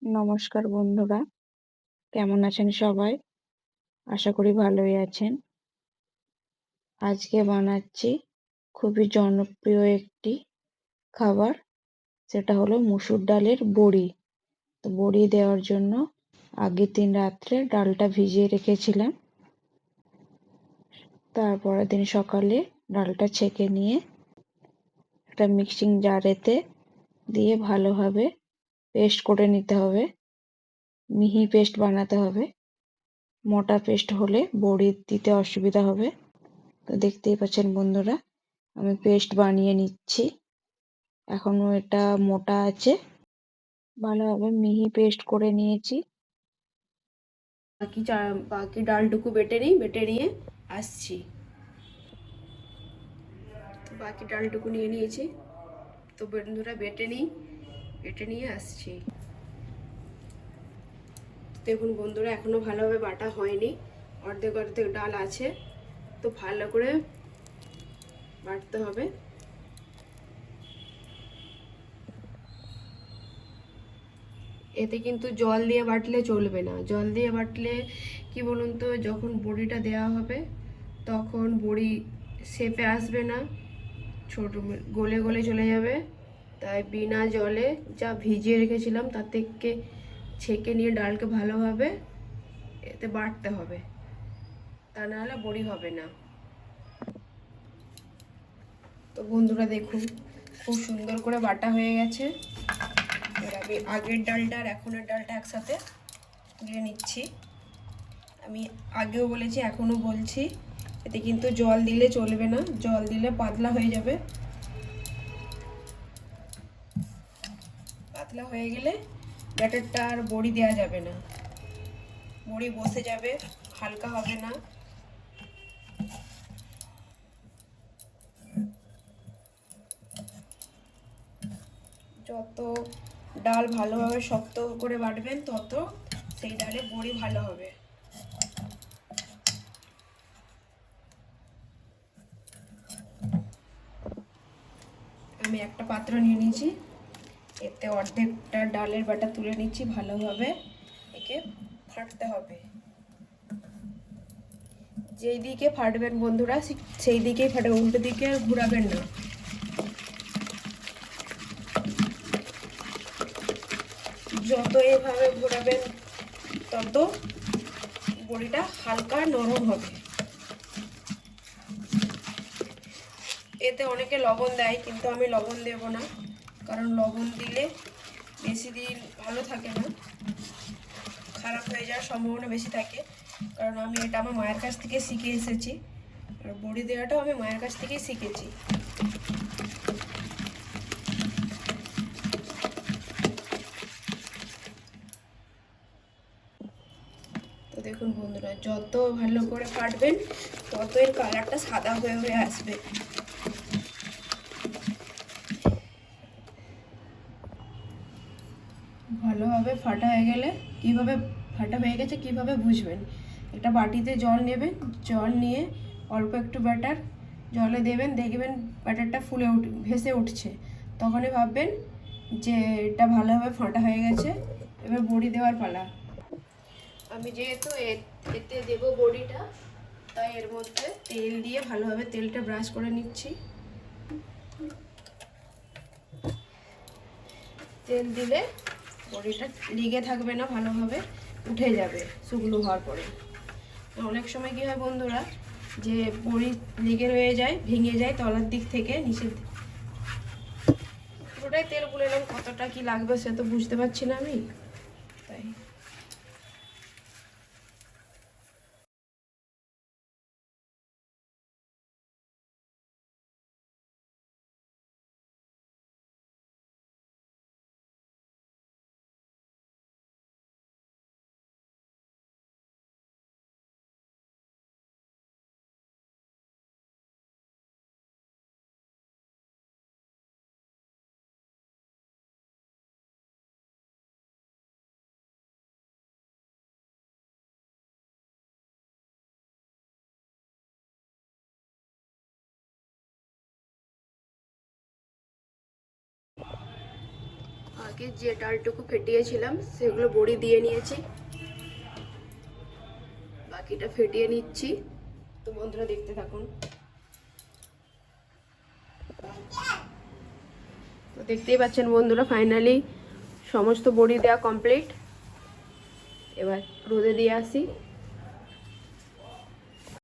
নমস্কার বন্ধুরা, কেমন আছেন সবাই? আশা করি ভালোই আছেন। আজকে বানাচ্ছি খুবই জনপ্রিয় একটি খাবার, সেটা হলো মুসুর ডালের বড়ি। তো বড়ি দেওয়ার জন্য আগের দিন রাত্রে ডালটা ভিজিয়ে রেখেছিলাম। তারপরের দিন সকালে ডালটা ছেঁকে নিয়ে একটা মিক্সিং জারেতে দিয়ে ভালোভাবে পেস্ট করে নিতে হবে। মিহি পেস্ট বানাতে হবে। মোটা পেস্ট হলে বড়ি দিতে অসুবিধা হবে। তো দেখতেই পাচ্ছেন বন্ধুরা, আমি পেস্ট বানিয়ে নিচ্ছি। এখনো এটা মোটা আছে, ভালোভাবে মিহি পেস্ট করে নিয়েছি। বাকি ডালটুকু বেটে নিয়ে আসছি। তো বাকি ডালটুকু নিয়ে নিয়েছি। তো বন্ধুরা বেটে নিয়ে আসছি। দেখুন বন্ধুরা, এখনো ভালোভাবে বাটা হয়নি, অর্ধেক অর্ধেক ডাল আছে। তো ভালো করে বাটতে হবে। এতে কিন্তু জল দিয়ে বাটলে চলবে না। জল দিয়ে বাটলে কি বলুন তো, যখন বড়িটা দেওয়া হবে তখন বড়ি শেপে আসবে না, ছোট গলে গলে চলে যাবে। তাই বিনা জলে যা ভিজিয়ে রেখেছিলাম তার থেকে ছেঁকে নিয়ে ডালকে ভালোভাবে এতে বাটতে হবে, তা নাহলে বড়ি হবে না। তো বন্ধুরা দেখুন, খুব সুন্দর করে বাটা হয়ে গেছে। এবার আমি আগের ডালটা আর এখনের ডালটা একসাথে দিয়ে নিচ্ছি। আমি আগেও বলেছি, এখনও বলছি, এতে কিন্তু জল দিলে চলবে না। জল দিলে পাতলা হয়ে যাবে। পাতলা হয়ে গেলে ব্যাটারটা আর বড়ি দেওয়া যাবে না, বড়ি বসে যাবে, হালকা হবে না। যত ডাল ভালোভাবে শক্ত করে বাটবেন তত সেই ডালে বড়ি ভালো হবে। আমি একটা পাত্র নিয়ে নিয়েছি, এতে অর্ধেকটা ডালের বাটা তুলে নিচ্ছি। ভালোভাবে একে ফাটতে হবে। যেই দিকে ফাটবেন বন্ধুরা, সেই দিকেই ফাটবে, উল্টো দিকে আর ঘুরাবেন না। যত এভাবে ঘোরাবেন তত বড়িটা হালকা নরম হবে। এতে অনেকে লবণ দেয়, কিন্তু আমি লবণ দেব না, কারণ লবণ দিলে বেশি দিন ভালো থাকে না, খারাপ হয়ে যাওয়ার সম্ভাবনা বেশি থাকে। কারণ আমি এটা আমার মায়ের কাছ থেকে শিখে এসেছি, আর বড়ি দেওয়াটাও আমি মায়ের কাছ থেকেই শিখেছি। তো দেখুন বন্ধুরা, যত ভালো করে ফাটবেন তত এর কালারটা সাদা হয়ে হয়ে আসবে। ভালোভাবে ফাটা হয়ে গেলে, কিভাবে ফাটা হয়ে গেছে কিভাবে বুঝবেন, একটা বাটিতে জল নেবেন, জল নিয়ে অল্প একটু ব্যাটার জলে দেবেন, দেখবেন ব্যাটারটা ভেসে উঠছে। তখনই ভাববেন যে এটা ভালোভাবে ফাটা হয়ে গেছে। এবার বড়ি দেওয়ার পালা। আমি যেহেতু এতে দেবো বড়িটা, তাই এর মধ্যে তেল দিয়ে ভালোভাবে তেলটা ব্রাশ করে নিচ্ছি। তেল দিলে বড়িটা লেগে থাকবে না, ভালোভাবে উঠে যাবে শুকনো হওয়ার পরে। অনেক সময় কী হয় বন্ধুরা, যে বড়ি লেগে রয়ে যায়, ভেঙে যায় তলার দিক থেকে নিচের দিক। পুরোটাই তেল গুলে এলাম, কতটা কি লাগবে সে তো বুঝতে পারছি না আমি, তাই। বাকি যে ডালটুকু ফেটিয়েছিলাম সেগুলো বড়ি দিয়ে নিয়েছি, বাকিটা ফেটিয়ে নিচ্ছি। তো বন্ধুরা দেখতে থাকুন। তো দেখতেই পাচ্ছেন বন্ধুরা, ফাইনালি সমস্ত বড়ি দেওয়া কমপ্লিট। এবার রোদে দিয়ে আসি।